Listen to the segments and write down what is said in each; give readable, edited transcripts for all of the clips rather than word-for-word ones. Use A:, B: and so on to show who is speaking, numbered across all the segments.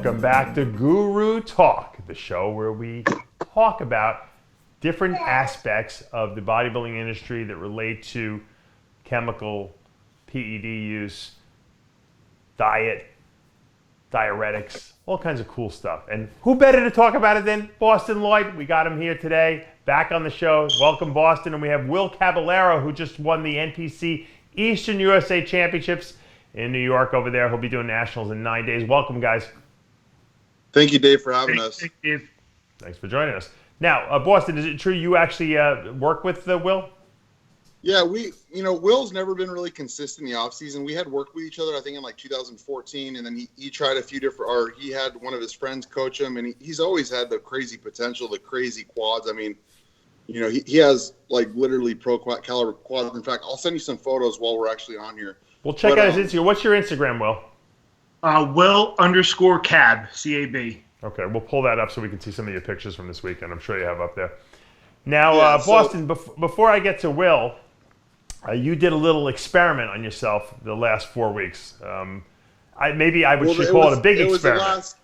A: Welcome back to Guru Talk, the show where we talk about different aspects of the bodybuilding industry that relate to chemical, PED use, diet, diuretics, all kinds of cool stuff. And who better to talk about it than Bostin Loyd? We got him here today, back on the show. Welcome, Boston. And we have Will Caballero, who just won the NPC Eastern USA Championships in New York over there. He'll be doing nationals in 9 days. Welcome, guys.
B: Thank you, Dave, for having us.
C: Thank you.
A: Thanks for joining us. Now, Boston, is it true you actually work with Will?
B: Yeah, Will's never been really consistent in the off season. We had worked with each other, I think, in like 2014, and then he tried a few different, or he had one of his friends coach him, and he's always had the crazy potential, the crazy quads. I mean, he has like literally pro caliber quads. In fact, I'll send you some photos while we're actually on here.
A: Well, check out his Instagram. What's your Instagram, Will?
C: Will_Cab, C-A-B.
A: Okay, we'll pull that up so we can see some of your pictures from this weekend. I'm sure you have up there. Now, Boston, before I get to Will, you did a little experiment on yourself the last 4 weeks. Maybe I should call it a big experiment.
B: It was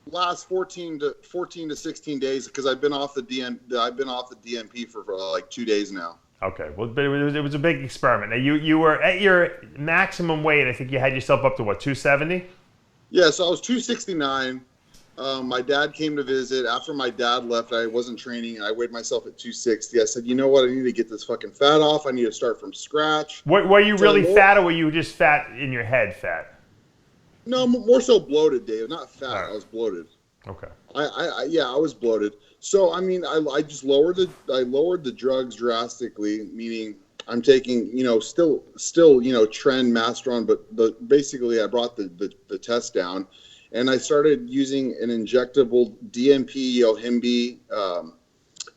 B: the last 14 to 16 days because I've been off the DMP for like 2 days now. Okay, well, but it was a big experiment. Now, you were at your maximum weight. I think you had yourself up to what, 270? Yeah, so I was 269. My dad came to visit. After my dad left, I wasn't training. I weighed myself at 260. I said, you know what? I need to get this fucking fat off. I need to start from scratch.
A: Were you really fat, or were you just fat in your head fat?
B: No, more so bloated, Dave. Not fat.
A: Right.
B: I was bloated.
A: Okay.
B: I was bloated. So I mean, I just lowered the drugs drastically. Meaning, I'm taking still trend Masteron, but basically I brought the test down. And I started using an injectable DMP, Yohimbe,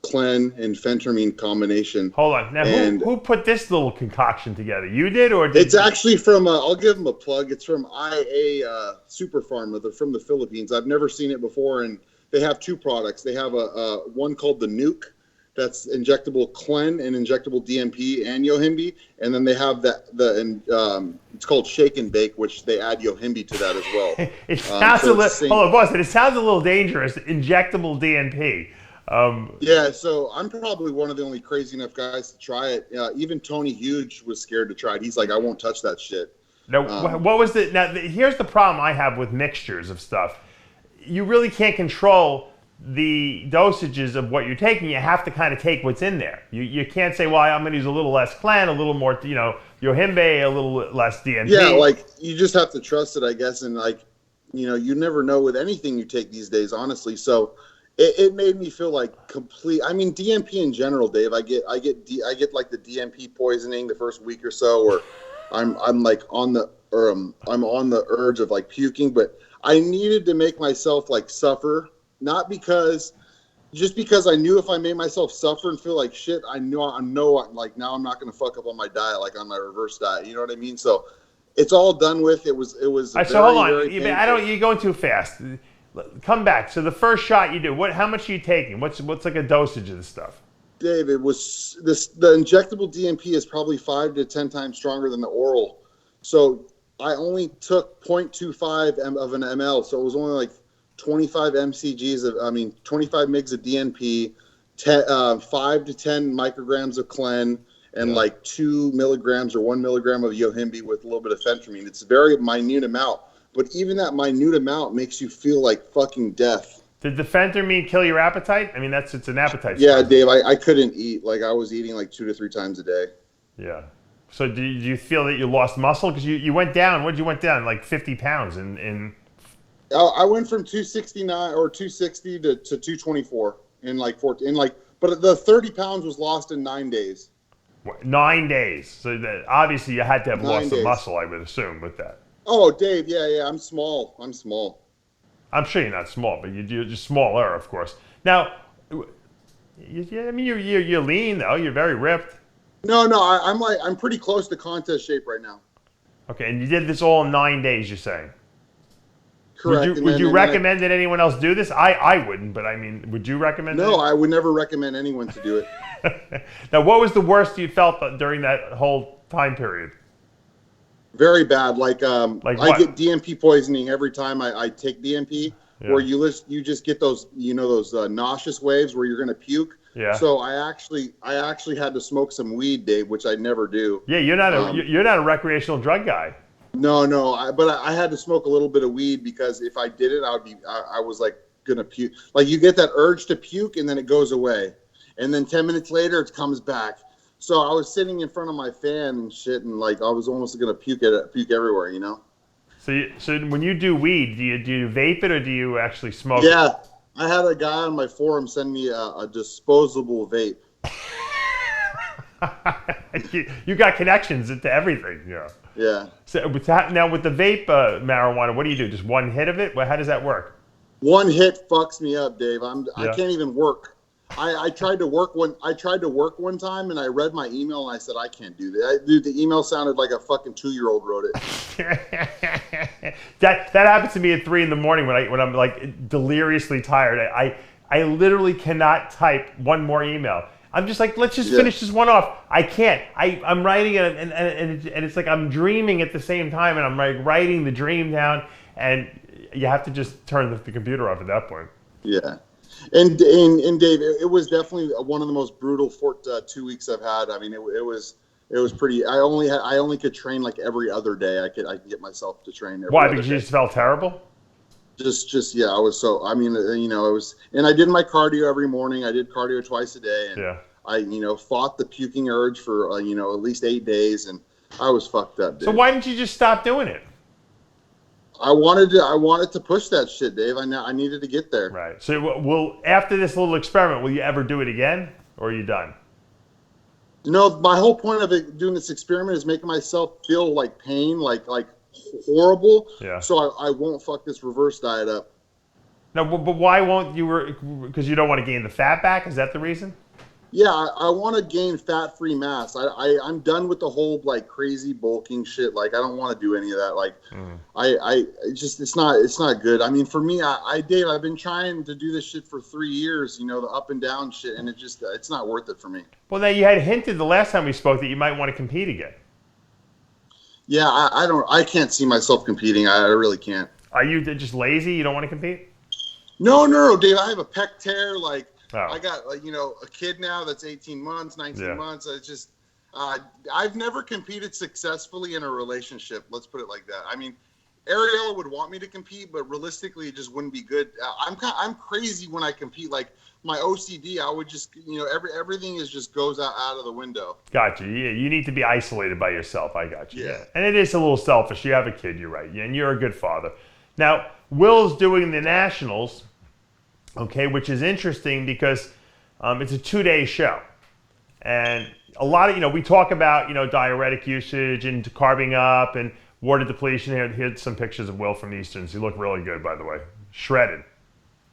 B: Clen, and phentermine combination.
A: Hold on. Now, who put this little concoction together? You did, or did
B: It's actually from, I'll give them a plug. It's from IA Super Pharma. They're from the Philippines. I've never seen it before, and they have two products. They have a one called the Nuke. That's injectable Clen and injectable DMP and Yohimbe, and then they have it's called Shake and Bake, which they add Yohimbe to that as well.
A: It sounds hold on, Boston. It sounds a little dangerous. Injectable DMP.
B: Yeah, so I'm probably one of the only crazy enough guys to try it. Even Tony Huge was scared to try it. He's like, I won't touch that shit.
A: Now, what was the? Now, here's the problem I have with mixtures of stuff. You really can't control the dosages of what you're taking. You have to kind of take what's in there. You can't say, well, I'm going to use a little less Clen, a little more, Yohimbe, a little less DMP.
B: Yeah, like you just have to trust it, I guess, and like, you never know with anything you take these days, honestly. So it made me feel like complete. I mean, DMP in general, Dave. I get like the DMP poisoning the first week or so, or I'm like I'm on the urge of like puking, but I needed to make myself like suffer. Not because I knew if I made myself suffer and feel like shit, I know like now I'm not going to fuck up on my diet, like on my reverse diet. You know what I mean? So it's all done with. It was. All right,
A: so hold on. You're going too fast. Come back. So the first shot you do, how much are you taking? What's like a dosage of this stuff?
B: Dave, it was the injectable DMP is probably 5 to 10 times stronger than the oral. So I only took 0.25 of an ml. So it was only like 25 mcgs 25 mgs of DNP, 5 to 10 micrograms of Clen, and like 2 milligrams or 1 milligram of Yohimbe with a little bit of phentermine. It's a very minute amount, but even that minute amount makes you feel like fucking death.
A: Did the phentermine kill your appetite? I mean, it's an appetite.
B: Yeah, Dave, I couldn't eat. Like I was eating like 2 to 3 times a day. Yeah.
A: So do you feel that you lost muscle? Because you went down, what did you went down? Like 50 pounds in...
B: I went from 269 or 260 to 224 but the 30 pounds was lost in 9 days.
A: 9 days. So obviously you had to have lost some muscle, I would assume, with that.
B: Oh, Dave, yeah, I'm small. I'm
A: sure you're not small, but you're just smaller, of course. Now, you're lean though. You're very ripped.
B: No, I'm pretty close to contest shape right now.
A: Okay, and you did this all in 9 days, you're saying?
B: Correct.
A: Would you recommend that anyone else do this? I wouldn't, but I mean, would you recommend it?
B: No, I would never recommend anyone to do it.
A: Now, what was the worst you felt during that whole time period?
B: Very bad. Like
A: I
B: get DMP poisoning every time I take DMP. where you just get those, those nauseous waves where you're gonna puke.
A: Yeah.
B: So I actually had to smoke some weed, Dave, which I never do.
A: Yeah, you're not a recreational drug guy.
B: No, but I had to smoke a little bit of weed because if I did it, I was like gonna puke. Like you get that urge to puke and then it goes away, and then 10 minutes later it comes back. So I was sitting in front of my fan and shit, and like I was almost gonna puke everywhere,
A: So when you do weed, do you vape it or do you actually smoke
B: it?
A: Yeah,
B: I had a guy on my forum send me a disposable vape.
A: You got connections into everything, yeah.
B: Yeah.
A: So now with the vape marijuana, what do you do? Just one hit of it? How does that work?
B: One hit fucks me up, Dave. I can't even work. I tried to work one time, and I read my email, and I said I can't do that. Dude, the email sounded like a fucking 2-year-old wrote it.
A: that happens to me at 3 a.m. when I'm like deliriously tired. I literally cannot type one more email. I'm just like, let's just finish this one off. I can't. I'm writing it, and it's like I'm dreaming at the same time, and I'm like writing the dream down, and you have to just turn the computer off at that point.
B: Yeah. And Dave, it was definitely one of the most brutal 2 weeks I've had. I mean, it was pretty. I only could train like every other day. I could get myself to train.
A: Why? Because you just felt terrible.
B: Just I was so. I mean, it was, and I did my cardio every morning. I did cardio twice a day, and I fought the puking urge for at least 8 days, and I was fucked up, Dave.
A: So why didn't you just stop doing it?
B: I wanted to push that shit, Dave. I needed to get there.
A: Right. So after this little experiment, will you ever do it again, or are you done?
B: My whole point of doing this experiment is making myself feel like pain, like horrible.
A: Yeah.
B: So I won't fuck this reverse diet up.
A: No, but why won't you? Because you don't want to gain the fat back? Is that the reason?
B: Yeah, I want to gain fat-free mass. I'm done with the whole like crazy bulking shit. Like I don't want to do any of that. Like it's not good. I mean, for me, Dave, I've been trying to do this shit for 3 years. The up and down shit, and it's not worth it for me.
A: Well, now you had hinted the last time we spoke that you might want to compete again.
B: Yeah, I can't see myself competing. I really can't.
A: Are you just lazy? You don't want to compete?
B: No, Dave. I have a pec tear. Like.
A: Oh.
B: I got a kid now that's 18 months, 19 months. It's just I've never competed successfully in a relationship. Let's put it like that. I mean, Ariella would want me to compete, but realistically, it just wouldn't be good. I'm crazy when I compete. Like my OCD, I would just everything just goes out of the window.
A: Got you. Yeah, you need to be isolated by yourself. I got you.
B: Yeah.
A: And it is a little selfish. You have a kid. You're right. And you're a good father. Now, Will's doing the nationals. Okay, which is interesting because it's a 2-day show. And a lot of, we talk about, diuretic usage and carbing up and water depletion. Here's some pictures of Will from Easterns. You look really good, by the way. Shredded.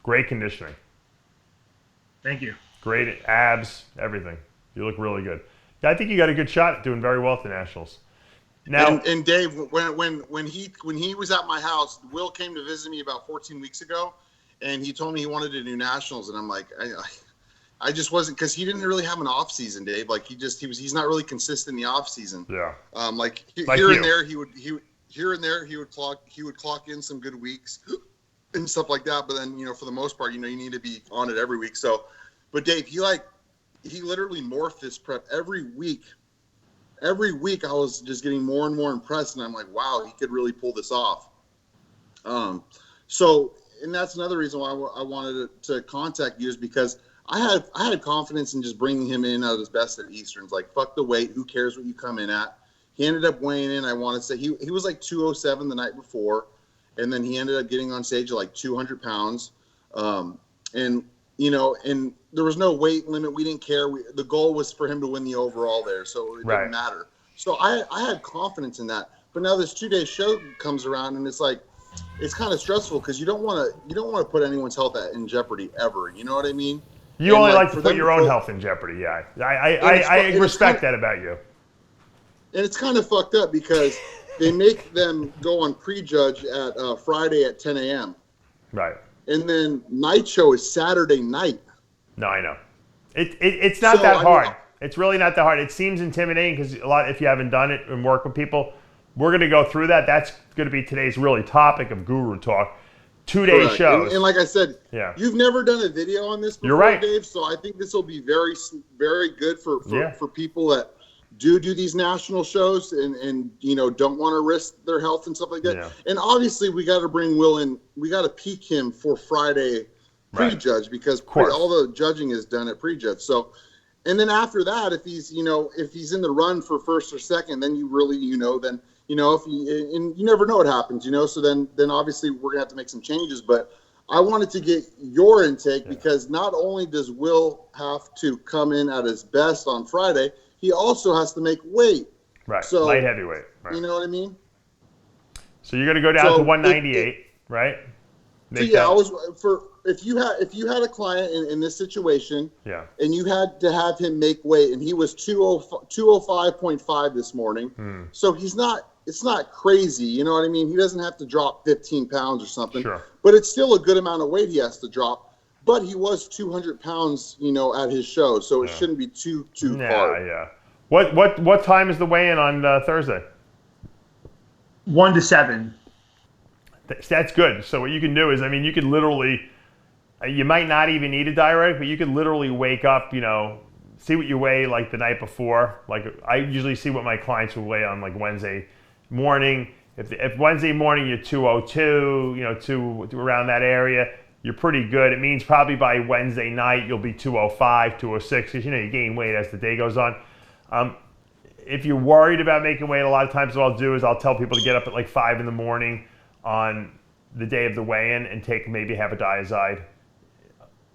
A: Great conditioning.
C: Thank you.
A: Great abs, everything. You look really good. I think you got a good shot at doing very well at the Nationals. Now,
B: and Dave, when he was at my house, Will came to visit me about 14 weeks ago. And he told me he wanted to do nationals, and I'm like, I just wasn't, because he didn't really have an off season, Dave. Like he's not really consistent in the off season.
A: Yeah.
B: Like here and there he would clock in some good weeks and stuff like that. But then for the most part, you need to be on it every week. So, but Dave, he literally morphed this prep every week. Every week I was just getting more and more impressed, and I'm like, wow, he could really pull this off. So. And that's another reason why I wanted to contact you, is because I had confidence in just bringing him in at his best at Easterns. Like, fuck the weight. Who cares what you come in at? He ended up weighing in, I want to say, he was like 207 the night before. And then he ended up getting on stage at like 200 pounds. And there was no weight limit. We didn't care. The goal was for him to win the overall there. So it didn't matter. So I had confidence in that. But now this 2-day show comes around, and it's like, it's kind of stressful because you don't want to put anyone's health in jeopardy ever. You know what I mean?
A: You only like to put your own health in jeopardy. Yeah, I respect that about you.
B: And it's kind of fucked up because they make them go on prejudge at Friday at 10 a.m.
A: Right.
B: And then night show is Saturday night.
A: No, I know. It's not that hard. It's really not that hard. It seems intimidating because if you haven't done it and work with people. We're going to go through that. That's going to be today's really topic of Guru Talk. 2-day
B: Correct.
A: shows.
B: And like I said,
A: Yeah.
B: you've never done a video on this before,
A: You're right.
B: Dave. So I think this will be very, very good for people that do these national shows and don't want to risk their health and stuff like that.
A: Yeah.
B: And obviously, we got to bring Will in. We got to peak him for Friday prejudge because all the judging is done at prejudge. So, and then after that, if he's in the run for first or second, then you really then. And you never know what happens, So then obviously we're gonna have to make some changes. But I wanted to get your intake because not only does Will have to come in at his best on Friday, he also has to make weight.
A: Right.
B: So
A: light heavyweight. Right.
B: You know what I mean?
A: So you're gonna go down to 198, right?
B: If you had a client in this situation,
A: and
B: you had to have him make weight, and he was 205.5 this morning, so it's not crazy, you know what I mean? He doesn't have to drop 15 pounds or something, but it's still a good amount of weight he has to drop. But he was 200 pounds, at his show, so it shouldn't be too hard.
A: Yeah. What time is the weigh-in on Thursday?
C: 1 to 7.
A: That's good. So what you can do is, you could literally, you might not even need a diuretic, but you could literally wake up, see what you weigh like the night before. Like I usually see what my clients will weigh on like Wednesday morning. If Wednesday morning you're 202, around that area, you're pretty good. It means probably by Wednesday night you'll be 205, 206, because you gain weight as the day goes on. If you're worried about making weight, a lot of times what I'll do is I'll tell people to get up at like 5 in the morning on the day of the weigh-in and maybe have a Diazide.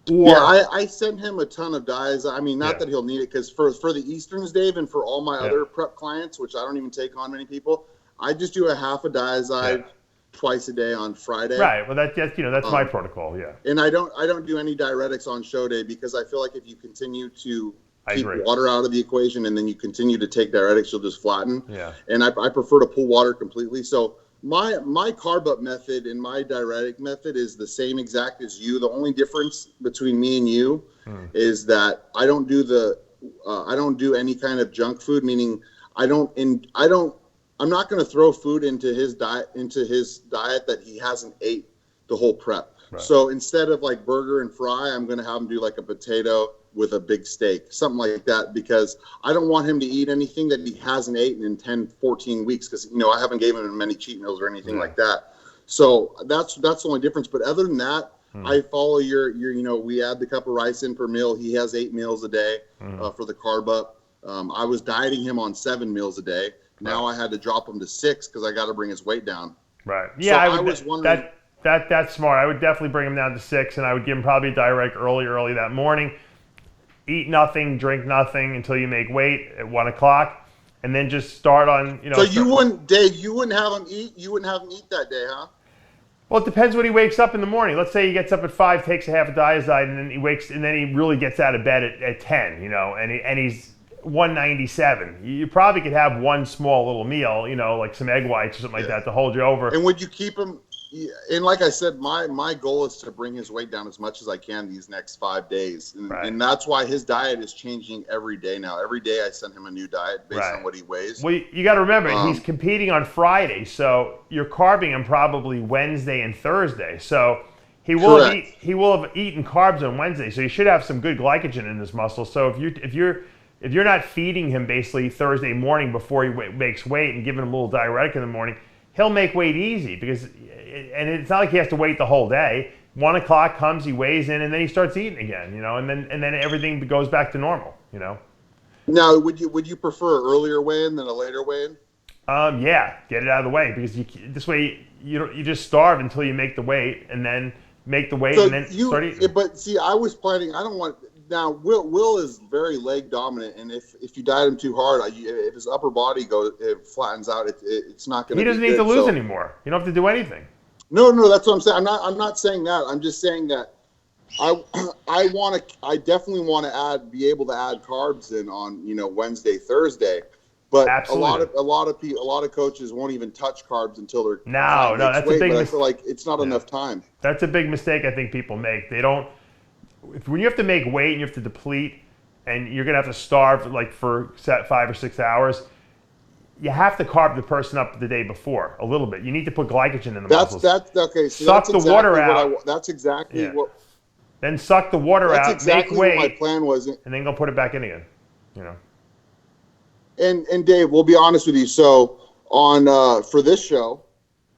B: I send him a ton of Diazide. Not that he'll need it, because for the Easterns, Dave, and for all my other prep clients, which I don't even take on many people, I just do a half a Diazide twice a day on Friday.
A: Right. Well, that's my protocol. Yeah.
B: And I don't do any diuretics on show day because I feel like if you continue to keep water out of the equation and then you continue to take diuretics, you'll just flatten.
A: Yeah.
B: And I prefer to pull water completely. So my carb up method and my diuretic method is the same exact as you. The only difference between me and you is that I don't do any kind of junk food, meaning I'm not going to throw food into his diet that he hasn't ate the whole prep. Right. So instead of like burger and fry, I'm going to have him do like a potato with a big steak, something like that, because I don't want him to eat anything that he hasn't eaten in 10, 14 weeks, because, I haven't given him many cheat meals or anything like that. So that's the only difference. But other than that, I follow your we add the cup of rice in per meal. He has 8 meals a day for the carb up. I was dieting him on 7 meals a day. Now I had to drop him to 6 because I got to bring his weight down.
A: Right. Yeah,
B: so I was wondering.
A: That's smart. I would definitely bring him down to 6, and I would give him probably a diuretic early that morning. Eat nothing, drink nothing until you make weight at 1 o'clock, and then just start on.
B: So you wouldn't, Dave? You wouldn't have him eat. You wouldn't have him eat that day, huh?
A: Well, it depends when he wakes up in the morning. Let's say he gets up at 5, takes a half a Diazide, and then he really gets out of bed at 10. And he's 197. You probably could have one small little meal, like some egg whites or something like that to hold you over.
B: And would you keep him? And like I said, my goal is to bring his weight down as much as I can these next 5 days. And that's why his diet is changing every day now. Every day I send him a new diet based on what he weighs.
A: Well, you got to remember, he's competing on Friday, so you're carbing him probably Wednesday and Thursday. So he will have eaten carbs on Wednesday, so you should have some good glycogen in his muscle. So if you're not feeding him basically Thursday morning before he makes weight and giving him a little diuretic in the morning, he'll make weight easy and it's not like he has to wait the whole day. 1 o'clock comes, he weighs in, and then he starts eating again, and then everything goes back to normal,
B: Now, would you prefer earlier weigh-in than a later weigh-in?
A: Yeah, get it out of the way, because this way you just starve until you make the weight, and then make the weight, and then start eating.
B: But see, I was planning. I don't want. Now, Will is very leg dominant, and if you diet him too hard, if his upper body flattens out, it's not going to.
A: He doesn't need to lose anymore. You don't have to do anything.
B: No, that's what I'm saying. I'm not saying that. I'm just saying that I definitely want to be able to add carbs in on Wednesday, Thursday, but
A: Absolutely.
B: a lot of coaches won't even touch carbs until they're
A: that's a big.
B: But I feel like it's not enough time.
A: That's a big mistake I think people make. They don't. When you have to make weight and you have to deplete, and you're gonna have to starve like for 5 or 6 hours, you have to carb the person up the day before a little bit. You need to put glycogen in the muscles.
B: That's okay. So
A: suck
B: that's
A: the
B: exactly
A: water out.
B: That's exactly what.
A: Then suck the water
B: That's
A: out.
B: exactly
A: make weight,
B: what my plan was.
A: And then go put it back in again. You know.
B: And Dave, we'll be honest with you. So on for this show,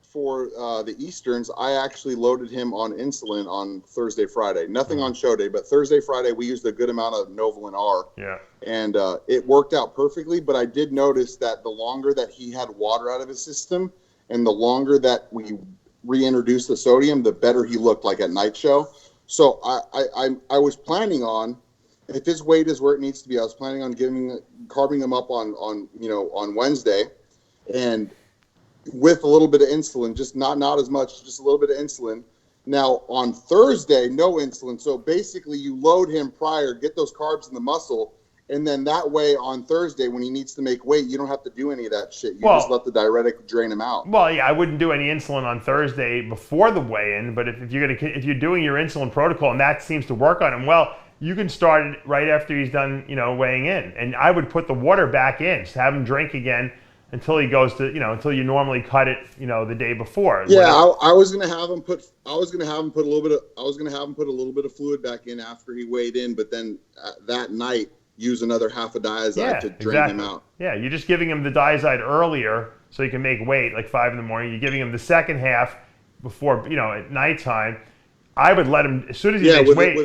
B: for the Easterns, I actually loaded him on insulin on Thursday, Friday. Nothing on show day, but Thursday, Friday, we used a good amount of Novolin R.
A: Yeah.
B: And it worked out perfectly. But I did notice that the longer that he had water out of his system, and the longer that we reintroduced the sodium, the better he looked like at night show. So I was planning on, if his weight is where it needs to be, I was planning on carving them up on Wednesday, and with a little bit of insulin, just not as much, just a little bit of insulin. Now on Thursday, no insulin. So basically you load him prior, get those carbs in the muscle, and then that way on Thursday when he needs to make weight, you don't have to do any of that shit. You just let the diuretic drain him out.
A: Well, yeah, I wouldn't do any insulin on Thursday before the weigh-in, but if you're doing your insulin protocol and that seems to work on him, well, you can start it right after he's done, weighing in. And I would put the water back in, just have him drink again until he goes to, until you normally cut it, the day before.
B: Yeah, I was gonna have him put a little bit of fluid back in after he weighed in, but then that night use another half a diazide to drain him out.
A: Yeah, you're just giving him the diazide earlier so he can make weight, like 5 in the morning. You're giving him the second half before, at nighttime. I would let him as soon as he makes weight.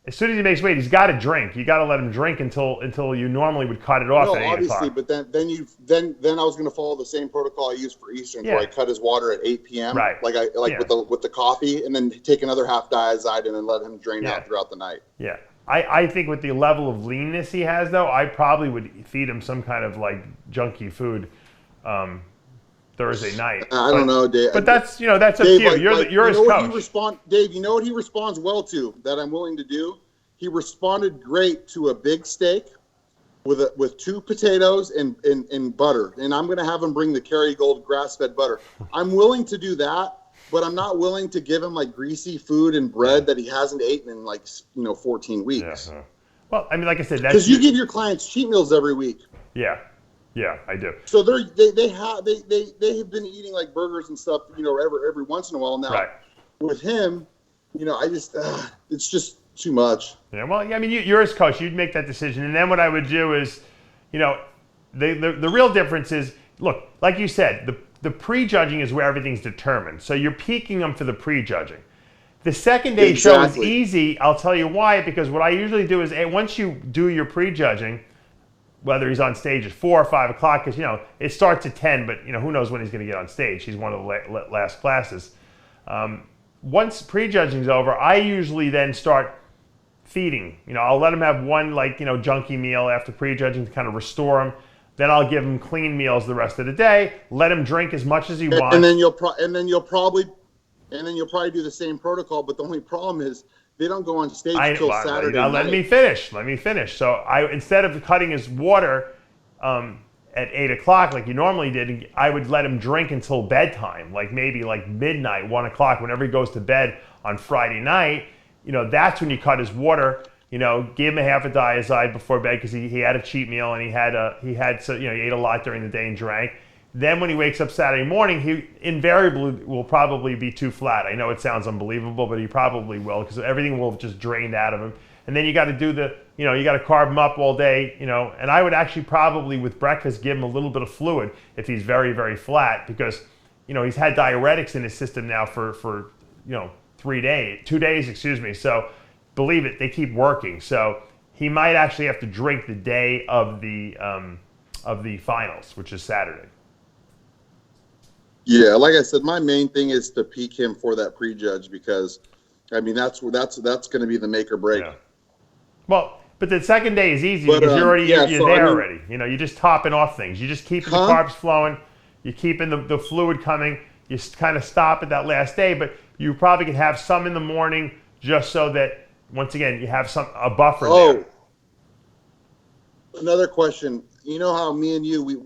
A: As soon as he makes weight, he's got to drink. You got to let him drink until you normally would cut it off.
B: No,
A: at 8
B: obviously,
A: o'clock.
B: but then I was going to follow the same protocol I used for Eastern, where I cut his water at 8 p.m.
A: Right.
B: With the coffee, and then take another half diazide and then let him drain out throughout the night.
A: Yeah. I think with the level of leanness he has, though, I probably would feed him some kind of like junky food Thursday night.
B: I don't know, Dave.
A: But that's up to you. You're his coach.
B: Dave, you know what he responds well to that I'm willing to do? He responded great to a big steak with 2 potatoes and butter. And I'm going to have him bring the Kerrygold grass-fed butter. I'm willing to do that. But I'm not willing to give him like greasy food and bread that he hasn't eaten in 14 weeks.
A: Yeah. Well, I mean, like I said, that's
B: because you give your clients cheat meals every week.
A: Yeah, I do.
B: So they have been eating like burgers and stuff, every once in a while now.
A: Right. With
B: him, I just it's just too much.
A: Yeah. Well, I mean, you're his coach. You'd make that decision, and then what I would do is, the real difference is, look, like you said, the prejudging is where everything's determined. So you're peaking them for the prejudging. The second day show is easy. I'll tell you why, because what I usually do is once you do your prejudging, whether he's on stage at 4 or 5 o'clock, because, it starts at 10, but, who knows when he's going to get on stage. He's one of the last classes. Once prejudging's over, I usually then start feeding. I'll let him have one, junky meal after prejudging to kind of restore him. Then I'll give him clean meals the rest of the day. Let him drink as much as he wants.
B: And then you'll probably do the same protocol. But the only problem is they don't go on stage until Saturday night.
A: Let me finish. So instead of cutting his water at 8 o'clock like you normally did, I would let him drink until bedtime, like maybe like midnight, 1 o'clock, whenever he goes to bed on Friday night. That's when you cut his water. Give him a half a diazide before bed because he had a cheat meal and he ate a lot during the day and drank. Then when he wakes up Saturday morning, he invariably will probably be too flat. I know it sounds unbelievable, but he probably will because everything will have just drained out of him. And then you got to do you got to carb him up all day, and I would actually probably with breakfast give him a little bit of fluid if he's very, very flat because, he's had diuretics in his system now for 2 days, So believe it, they keep working. So he might actually have to drink the day of the finals, which is Saturday.
B: Yeah, like I said, my main thing is to peak him for that prejudge because, I mean, that's going to be the make or break.
A: Yeah. Well, but the second day is easy because you're there already. You're just topping off things. You just keep the carbs flowing. You're keeping the fluid coming. You kind of stop at that last day, but you probably could have some in the morning just so that, once again, you have a buffer there.
B: Another question. You know how me and you, we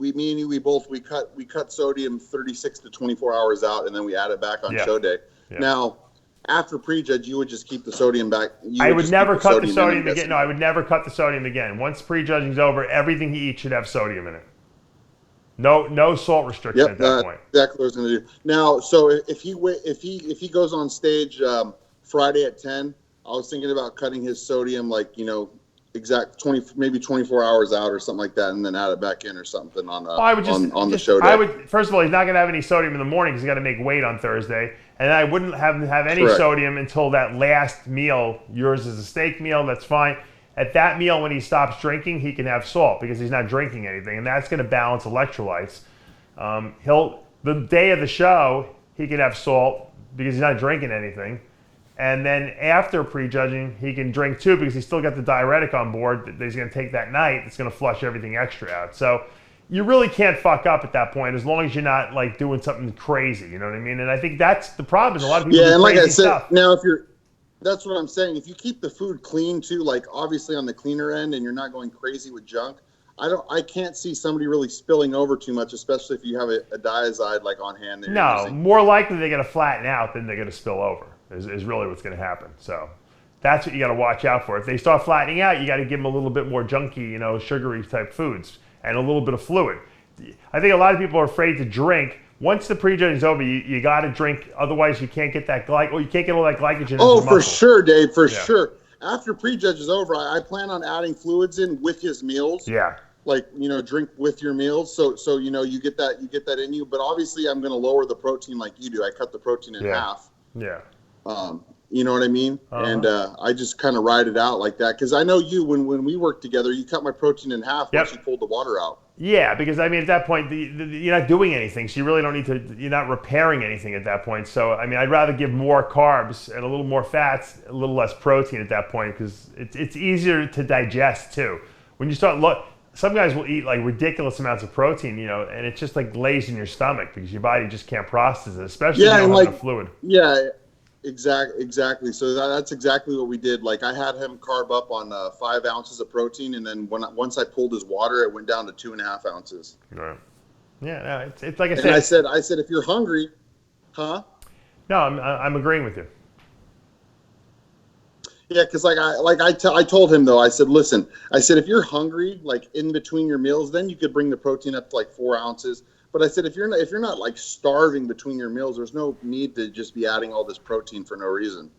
B: cut sodium 36 to 24 hours out, and then we add it back on show day. Yeah. Now, after prejudge, you would just keep the sodium back.
A: I would never cut the sodium again. No, I would never cut the sodium again. Once prejudging's over, everything he eats should have sodium in it. No salt restriction at that point.
B: Exactly what I was going to do. Now, so if he goes on stage Friday at 10, I was thinking about cutting his sodium exact 24 hours out or something like that, and then add it back in or something on the show day.
A: First of all, he's not going to have any sodium in the morning because he's got to make weight on Thursday, and I wouldn't have him have any sodium until that last meal. Yours is a steak meal, that's fine. At that meal, when he stops drinking, he can have salt because he's not drinking anything, and that's going to balance electrolytes. The day of the show, he can have salt because he's not drinking anything. And then after prejudging, he can drink too because he's still got the diuretic on board that he's going to take that night. It's going to flush everything extra out. So you really can't fuck up at that point as long as you're not like doing something crazy. You know what I mean? And I think that's the problem. Is a lot of people do
B: and like I said,
A: stuff.
B: Now that's what I'm saying. If you keep the food clean too, like obviously on the cleaner end, and you're not going crazy with junk, I can't see somebody really spilling over too much, especially if you have a diazide like on hand.
A: No, more likely they're going to flatten out than they're going to spill over. Is really what's going to happen. So that's what you got to watch out for. If they start flattening out, you got to give them a little bit more junky, sugary type foods and a little bit of fluid. I think a lot of people are afraid to drink. Once the prejudging is over, you got to drink. Otherwise, you can't get that you can't get all that glycogen.
B: Oh, for sure, Dave. For sure. After prejudge is over, I plan on adding fluids in with his meals.
A: Yeah.
B: Like drink with your meals, so you get that in you. But obviously, I'm going to lower the protein like you do. I cut the protein in half.
A: Yeah.
B: You know what I mean? Uh-huh. And I just kind of ride it out like that because I know you when we worked together, you cut my protein in half once you pulled the water out.
A: Yeah, because I mean at that point you're not doing anything, so you really don't need to. You're not repairing anything at that point. So I mean, I'd rather give more carbs and a little more fats, a little less protein at that point because it's easier to digest too. When you start some guys will eat like ridiculous amounts of protein, and it just like lays in your stomach because your body just can't process it, especially if you don't have enough fluid.
B: Yeah. Exactly. So that's exactly what we did. Like I had him carb up on 5 ounces of protein, and then once I pulled his water, it went down to 2.5 ounces.
A: Right. Yeah. No, it's like I said.
B: And I said, if you're hungry, huh?
A: No, I'm agreeing with you.
B: Yeah, because I told him though. I said, listen. I said, if you're hungry, like in between your meals, then you could bring the protein up to like 4 ounces. But I said, if you're not like starving between your meals, there's no need to just be adding all this protein for no reason.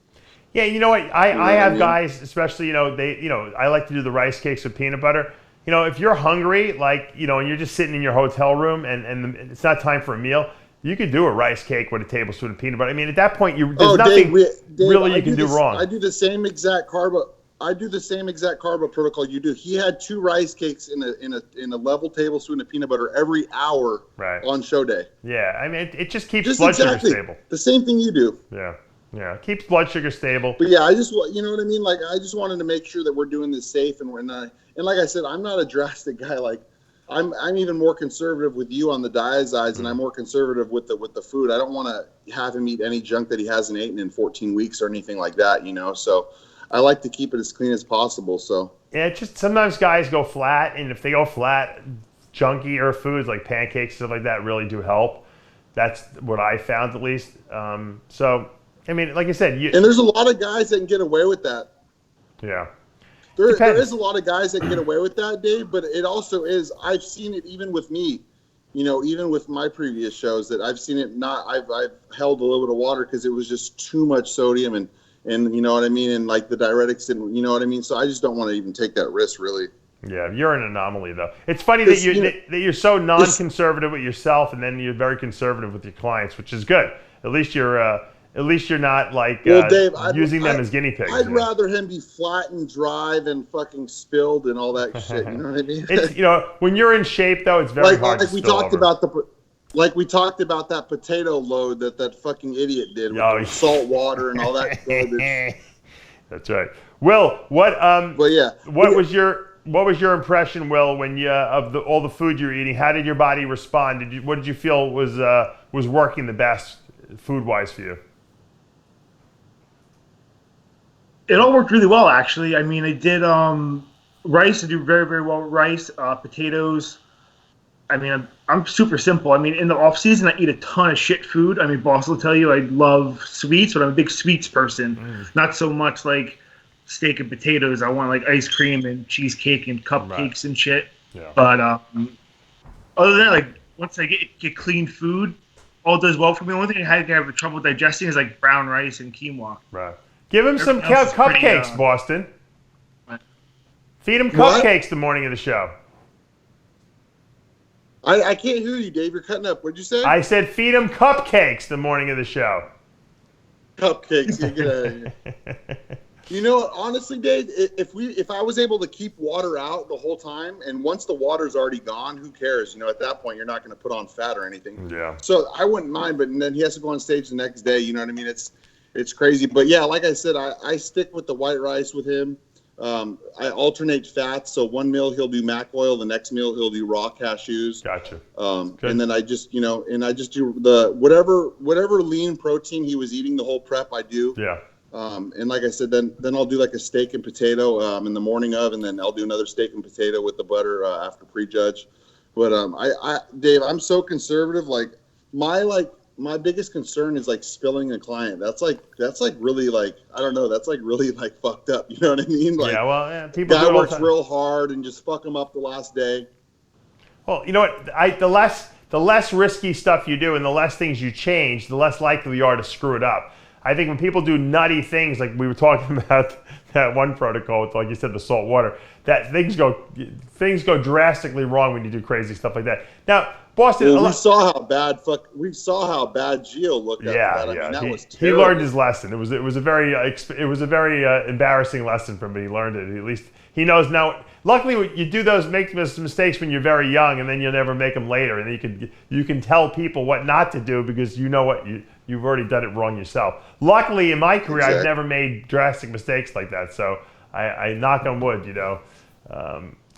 A: Yeah, you know what? I have guys, especially I like to do the rice cakes with peanut butter. If you're hungry, and you're just sitting in your hotel room and it's not time for a meal, you could do a rice cake with a tablespoon of peanut butter. I mean, at that point, there's nothing
B: Dave,
A: really you can do wrong.
B: I do the same exact carbo protocol you do. He had 2 rice cakes in a level tablespoon of peanut butter every hour on show day.
A: Yeah, I mean it just keeps blood sugar stable.
B: The same thing you do.
A: Yeah, it keeps blood sugar stable.
B: But yeah, I just what I mean. Like I just wanted to make sure that we're doing this safe and like I said, I'm not a drastic guy. Like I'm even more conservative with you on the diazides, and I'm more conservative with the food. I don't want to have him eat any junk that he hasn't eaten in 14 weeks or anything like that. So. I like to keep it as clean as possible. So
A: yeah, it's just sometimes guys go flat, and if they go flat, junkier foods like pancakes, stuff like that, really do help. That's what I found at least. So I mean, like I said,
B: and there's a lot of guys that can get away with that.
A: Yeah,
B: there is a lot of guys that can get away with that, Dave. But it also is. I've seen it even with me. Even with my previous shows, that I've seen it. I've held a little bit of water because it was just too much sodium and you know what I mean, and like the diuretics didn't, you know what I mean. So I just don't want to even take that risk, really.
A: Yeah, you're an anomaly, though. It's funny that you're so non-conservative with yourself, and then you're very conservative with your clients, which is good. At least you're not like
B: Dave,
A: using them as guinea pigs.
B: I'd rather him be flat and dry than fucking spilled and all that shit. You know what I mean?
A: It's when you're in shape, though, it's very hard to spill over.
B: Like we talked about that potato load that fucking idiot did with salt water and all that garbage.
A: That's right. Will, what was your impression, Will, when you of all the food you're eating? How did your body respond? What did you feel was working the best food-wise for you?
C: It all worked really well, actually. I mean, I did rice. I do very, very well with rice, potatoes. I mean, I'm super simple. I mean, in the off season, I eat a ton of shit food. I mean, boss will tell you I love sweets, but I'm a big sweets person. Not so much like steak and potatoes. I want like ice cream and cheesecake and cupcakes and shit.
A: Yeah.
C: But other than that, like once I get clean food, all does well for me. The only thing I have trouble digesting is like brown rice and quinoa.
A: Right. Give him some
C: Everything else is pretty,
A: cupcakes, Boston.
C: What?
A: Feed him
B: What?
A: cupcakes the morning of the show.
B: I can't hear you, Dave. You're cutting up. What'd you say?
A: I said feed him cupcakes the morning of the show.
B: Cupcakes. You get out of here. You know what? Honestly, Dave, if I was able to keep water out the whole time, and once the water's already gone, who cares? You know, at that point, you're not going to put on fat or anything.
A: Yeah.
B: So I wouldn't mind, but then he has to go on stage the next day. You know what I mean? It's crazy. But yeah, like I said, I stick with the white rice with him. I alternate fats. So one meal he'll do mac oil, the next meal he'll do raw cashews.
A: Gotcha.
B: And then I just do the whatever lean protein he was eating the whole prep. I do.
A: Yeah.
B: And like I said, then I'll do like a steak and potato in the morning of, and then I'll do another steak and potato with the butter after prejudge. But Dave, I'm so conservative. Like my biggest concern is like spilling a client. That's like really like, I don't know. That's like really like fucked up. You know what I mean? Like,
A: Yeah. Well, yeah, people
B: guy
A: do it all
B: works
A: the time.
B: real hard and just fuck him up the last day.
A: Well, you know what? The less risky stuff you do and the less things you change, the less likely you are to screw it up. I think when people do nutty things, like we were talking about that one protocol with, like you said, the salt water, that things go drastically wrong when you do crazy stuff like that. Now, Boston,
B: Well, we saw how bad Gio looked after that. I mean, that was
A: he
B: terrible.
A: learned his lesson. It was a very embarrassing lesson for him, but he learned it. At least he knows now. Luckily, you do make those mistakes when you're very young, and then you'll never make them later. And then you can tell people what not to do because you know what you've already done it wrong yourself. Luckily, in my career,
B: Exactly.
A: I've never made drastic mistakes like that. So I knock on wood, you know.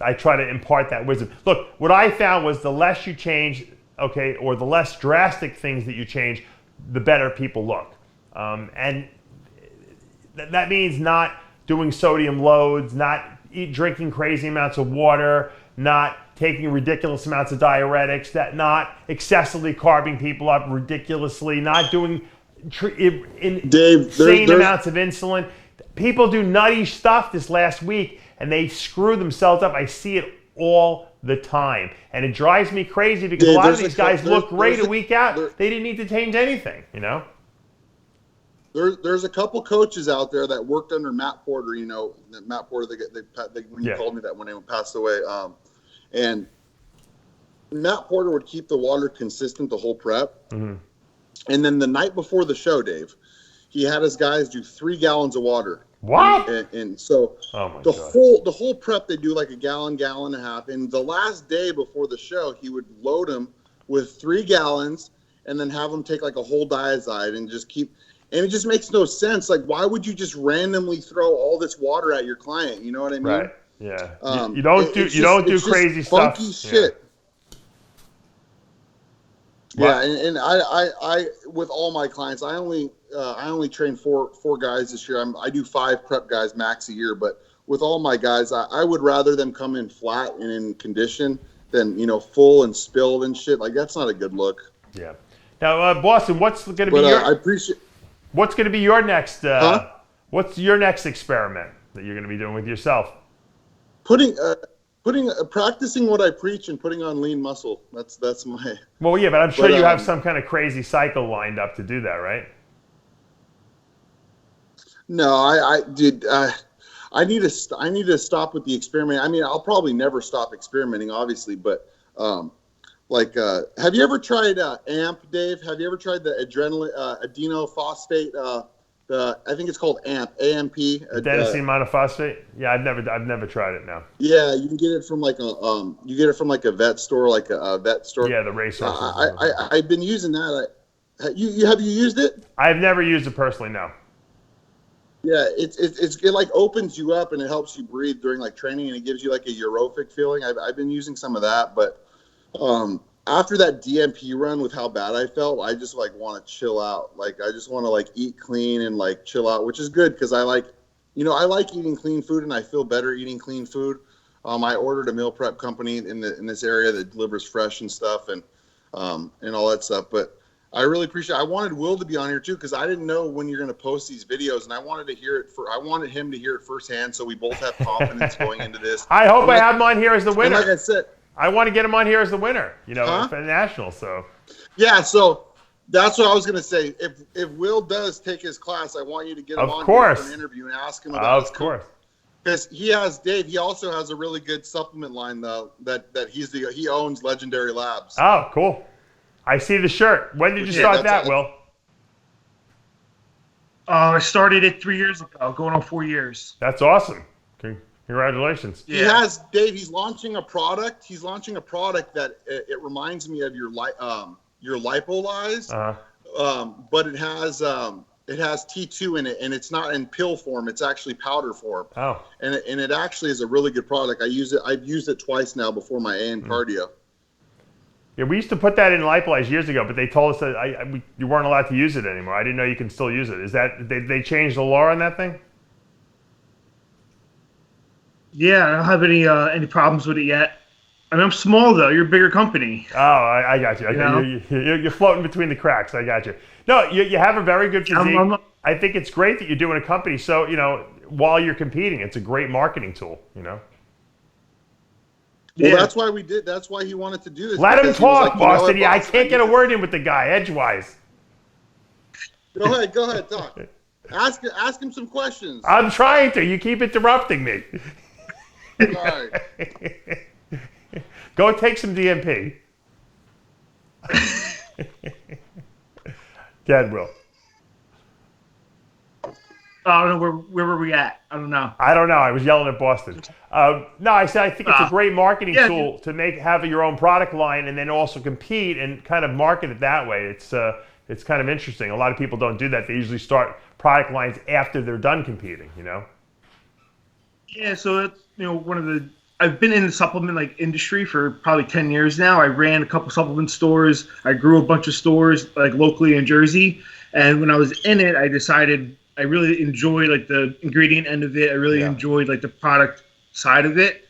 A: I try to impart that wisdom. Look, what I found was the less you change, okay, or the less drastic things that you change, the better people look. And that means not doing sodium loads, not drinking crazy amounts of water, not taking ridiculous amounts of diuretics, not excessively carving people up ridiculously, not doing insane amounts of insulin. People do nutty stuff this last week and they screw themselves up. I see it all the time. And it drives me crazy because
B: Dave,
A: a lot of these guys look great a week out. They didn't need to change anything, you know?
B: There's a couple coaches out there that worked under Matt Porter, you know, Matt Porter, when you called me that when he passed away. And Matt Porter would keep the water consistent the whole prep. Mm-hmm. And then the night before the show, Dave, he had his guys do 3 gallons of water.
A: What?
B: And so the whole prep, they do like a gallon and a half. And the last day before the show, he would load them with 3 gallons and then have them take like a whole diazide and just keep. And it just makes no sense. Like, why would you just randomly throw all this water at your client? You know what I mean?
A: Right. Yeah. You don't do crazy stuff.
B: Funky shit. Yeah, and I with all my clients, I only train four guys this year. I do 5 prep guys max a year, but with all my guys, I would rather them come in flat and in condition than, you know, full and spilled and shit. Like, that's not a good look.
A: Yeah. Now, Boston, what's going to be your?
B: I appreciate.
A: What's going to be your next? What's your next experiment that you're going to be doing with yourself?
B: Practicing what I preach and putting on lean muscle. That's my.
A: Well, yeah, but I'm sure you have some kind of crazy cycle lined up to do that, right?
B: No, I need to stop with the experiment. I mean, I'll probably never stop experimenting, obviously, but have you ever tried AMP, Dave? Have you ever tried the adenophosphate? I think it's called AMP, AMP.
A: Adenosine monophosphate. Yeah, I've never tried it. No.
B: Yeah, you can get it from like a vet store, like a vet store.
A: Yeah, the racehorses.
B: I've been using that. Have you used it?
A: I've never used it personally. No.
B: Yeah, it like opens you up and it helps you breathe during like training and it gives you like a europhic feeling. I've been using some of that, but after that DMP run with how bad I felt, I just like want to chill out. Like I just want to like eat clean and like chill out, which is good because I like eating clean food and I feel better eating clean food. I ordered a meal prep company in this area that delivers fresh and stuff and all that stuff, but. I really appreciate it. I wanted Will to be on here too because I didn't know when you're going to post these videos, and I wanted wanted him to hear it firsthand, so we both have confidence going into this.
A: I hope I have him on here as the winner.
B: And like I said,
A: I want to get him on here as the winner,
B: Huh?
A: for the Nationals. So
B: Yeah, so that's what I was gonna say. If Will does take his class, I want you to get him
A: Of
B: on
A: course.
B: here for an interview and ask him about his
A: of course.
B: because he also has a really good supplement line though that he owns Legendary Labs.
A: Oh, cool. I see the shirt. When did you
B: Yeah,
A: start that, Will?
C: I started it 3 years ago, going on 4 years.
A: That's awesome. Congratulations.
C: Yeah.
B: He has Dave. He's launching a product. He's launching a product that it reminds me of your lipolyze, but it has T2 in it, and it's not in pill form. It's actually powder form.
A: Oh.
B: And it actually is a really good product. I've used it twice now before my AM cardio.
A: Yeah, we used to put that in Lipolyze years ago, but they told us that you weren't allowed to use it anymore. I didn't know you can still use it. Is that they changed the law on that thing?
C: Yeah, I don't have any problems with it yet. I mean, I'm small though. You're a bigger company.
A: Oh, I got you. You're floating between the cracks. I got you. No, you have a very good physique. I think it's great that you're doing a company. So while you're competing, it's a great marketing tool.
B: Well,
C: Yeah.
B: that's why we did. That's why he wanted to do this.
A: Let him
B: because he was
A: talk,
B: like, you know
A: Boston.
B: what,
A: I
B: Boston,
A: can't get a word in with the guy edgewise.
B: Go ahead, talk. Ask him some questions.
A: I'm trying to. You keep interrupting me.
B: All right.
A: Go take some DMP. Get Will.
C: I don't know where were we at. I don't know.
A: I don't know. I was yelling at Boston. No, I said I think it's a great marketing tool to have your own product line and then also compete and kind of market it that way. It's kind of interesting. A lot of people don't do that. They usually start product lines after they're done competing.
C: Yeah, so it's, I've been in the supplement industry for probably 10 years now. I ran a couple supplement stores. I grew a bunch of stores locally in Jersey. And when I was in it, I decided I really enjoyed the ingredient end of it. I really enjoyed the product side of it.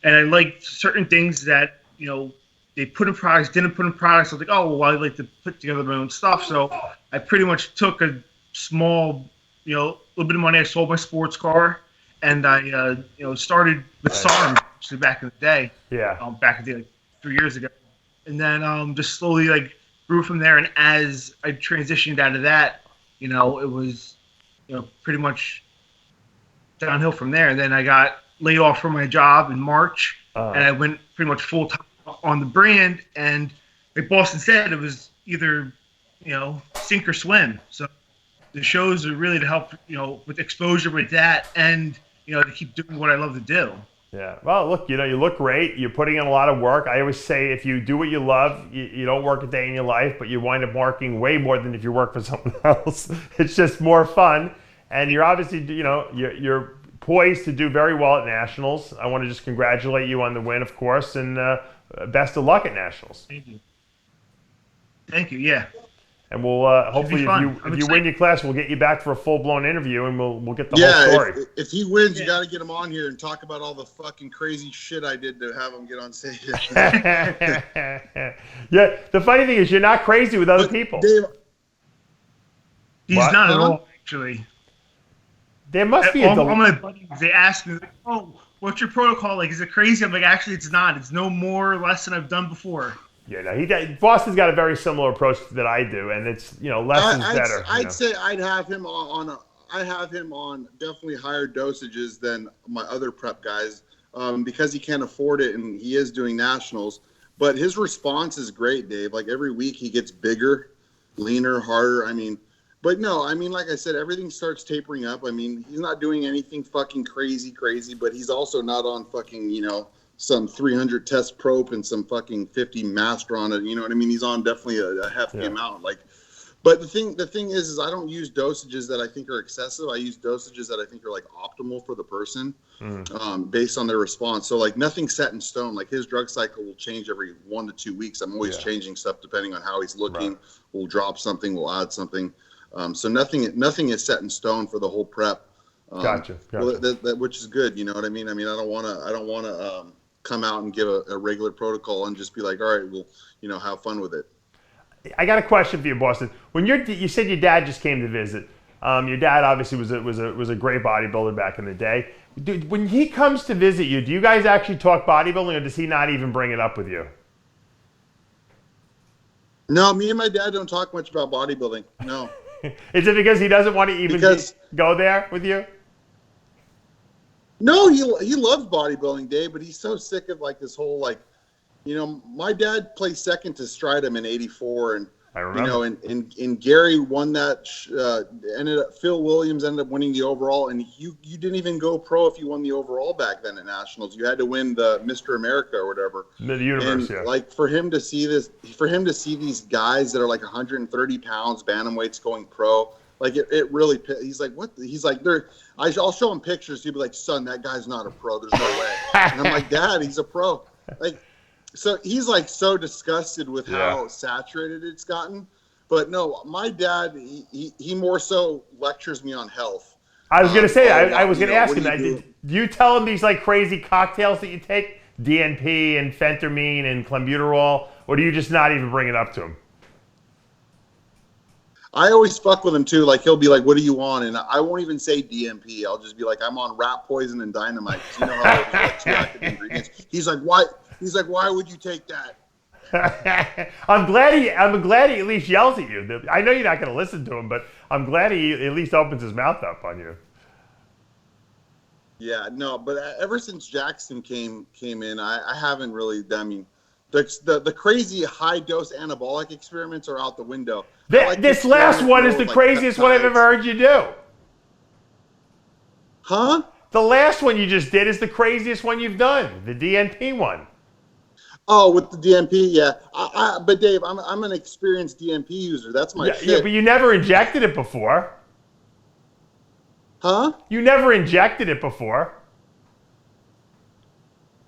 C: And I liked certain things that, they put in products, didn't put in products. I was like, oh, well, I like to put together my own stuff. So I pretty much took a small, little bit of money. I sold my sports car. And I, started with SARM actually back in the day.
A: Yeah.
C: Back in the day, 3 years ago, and then just slowly grew from there. And as I transitioned out of that, it was, pretty much downhill from there. And then I got laid off from my job in March, and I went pretty much full time on the brand. And like Boston said, it was either, sink or swim. So the shows are really to help, with exposure with that and, to keep doing what I love to do.
A: Yeah. Well, look, you look great. You're putting in a lot of work. I always say if you do what you love, you don't work a day in your life, but you wind up working way more than if you work for someone else. It's just more fun. And you're obviously, you're poised to do very well at Nationals. I want to just congratulate you on the win, of course, and best of luck at Nationals.
C: Thank you. Thank you. Yeah.
A: And we'll hopefully, if you win your class, we'll get you back for a full-blown interview, and we'll get the whole story.
B: If he wins, you got to get him on here and talk about all the fucking crazy shit I did to have him get on stage.
A: Yeah, the funny thing is, you're not crazy with other people.
B: Dave,
C: He's not at all, actually.
A: There must be
C: all my buddies, they ask me, oh, what's your protocol like? Is it crazy? I'm like, actually, it's not. It's no more or less than I've done before.
A: Yeah, no, Boston's got a very similar approach that I do, and it's less is better.
B: I'd say I'd have him on definitely higher dosages than my other prep guys because he can't afford it and he is doing nationals. But his response is great, Dave. Every week he gets bigger, leaner, harder. But no, like I said, everything starts tapering up. He's not doing anything fucking crazy, but he's also not on fucking some 300 test probe and some fucking 50 master on it. You know what I mean? He's on definitely a hefty amount. But the thing is I don't use dosages that I think are excessive. I use dosages that I think are optimal for the person, based on their response. So nothing's set in stone. His drug cycle will change every 1 to 2 weeks. I'm always changing stuff depending on how he's looking. Right. We'll drop something. We'll add something. So nothing is set in stone for the whole prep.
A: Gotcha.
B: Well, that which is good. You know what I mean? I don't want to come out and give a regular protocol and just be like, all right, we'll, have fun with it.
A: I got a question for you, Boston. When you said your dad just came to visit, Your dad obviously was a great bodybuilder back in the day. Dude, when he comes to visit you, do you guys actually talk bodybuilding, or does he not even bring it up with you?
B: No, me and my dad don't talk much about bodybuilding. No.
A: Is it because he doesn't want to even go there with you?
B: No, he loves bodybuilding, Dave, but he's so sick of like this whole like, you know, my dad placed second to Stridham in '84, and
A: I remember.
B: you know, and Gary won that. Phil Williams ended up winning the overall, and you didn't even go pro if you won the overall back then at nationals. You had to win the Mr. America or whatever.
A: The universe,
B: and,
A: yeah.
B: Like for him to see these guys that are like 130 pounds bantamweights going pro, like it really. He's like, what? He's like, I'll show him pictures. He'll be like, son, that guy's not a pro. There's no way. And I'm like, Dad, he's a pro. Like. So he's like so disgusted with how saturated it's gotten. But no, my dad, he more so lectures me on health.
A: I was going to say, I was going to ask him that. Do you tell him these like crazy cocktails that you take, DNP and phentermine and clenbuterol, or do you just not even bring it up to him?
B: I always fuck with him too. Like he'll be like, "What do you want?" And I won't even say DMP. I'll just be like, "I'm on rat poison and dynamite." Because you know how those are like two active ingredients. He's like, "Why?" He's like, "Why would you take that?"
A: I'm glad he at least yells at you. I know you're not going to listen to him, but I'm glad he at least opens his mouth up on you.
B: Yeah, no, but ever since Jackson came in, I haven't really. I mean, the crazy high dose anabolic experiments are out the window.
A: This last one is the craziest one I've ever heard you do.
B: Huh?
A: The last one you just did is the craziest one you've done, the DNP one.
B: Oh, with the DMP, yeah. But Dave, I'm an experienced DMP user. That's my shit.
A: Yeah, but you never injected it before.
B: Huh?
A: You never injected it before.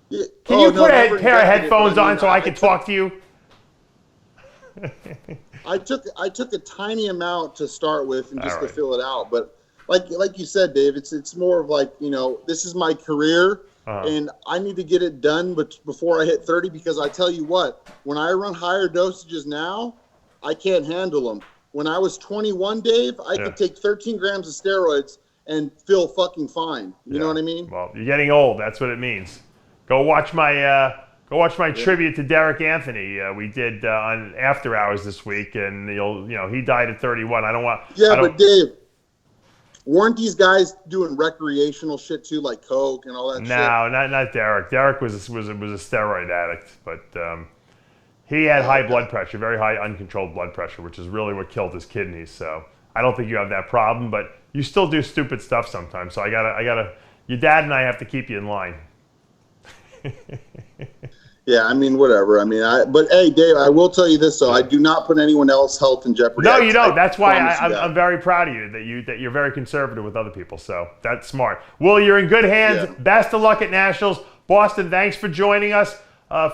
B: Yeah.
A: Can you put a pair of headphones on so I can talk to you?
B: I took a tiny amount to start with and just to fill it out. But like you said, Dave, it's more of like, you know, this is my career. And I need to get it done before I hit 30, because I tell you what, when I run higher dosages now, I can't handle them. When I was 21, Dave, I could take 13 grams of steroids and feel fucking fine. You know what I mean?
A: Well, you're getting old. That's what it means. Go watch my tribute to Derek Anthony. We did on After Hours this week, and he died at 31. I don't want.
B: Yeah, but Dave. Weren't these guys doing recreational shit too, like coke and all that shit?
A: No, not Derek. Derek was a steroid addict, but he had high blood pressure, very high uncontrolled blood pressure, which is really what killed his kidneys. So I don't think you have that problem, but you still do stupid stuff sometimes. So I gotta. Your dad and I have to keep you in line.
B: Yeah, I mean, whatever. I mean, but hey, Dave, I will tell you this, though. I do not put anyone else's health in jeopardy.
A: No, you don't. That's why I'm very proud of you that you're very conservative with other people. So that's smart. Will, you're in good hands. Yeah. Best of luck at Nationals. Boston, thanks for joining us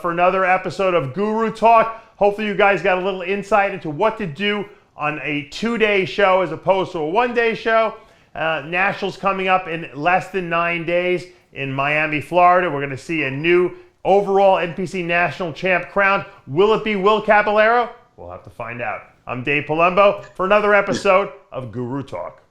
A: for another episode of Guru Talk. Hopefully you guys got a little insight into what to do on a 2-day show as opposed to a 1-day show. Nationals coming up in less than 9 days in Miami, Florida. We're going to see a new overall NPC National Champ crowned. Will it be Will Caballero? We'll have to find out. I'm Dave Palumbo for another episode of Guru Talk.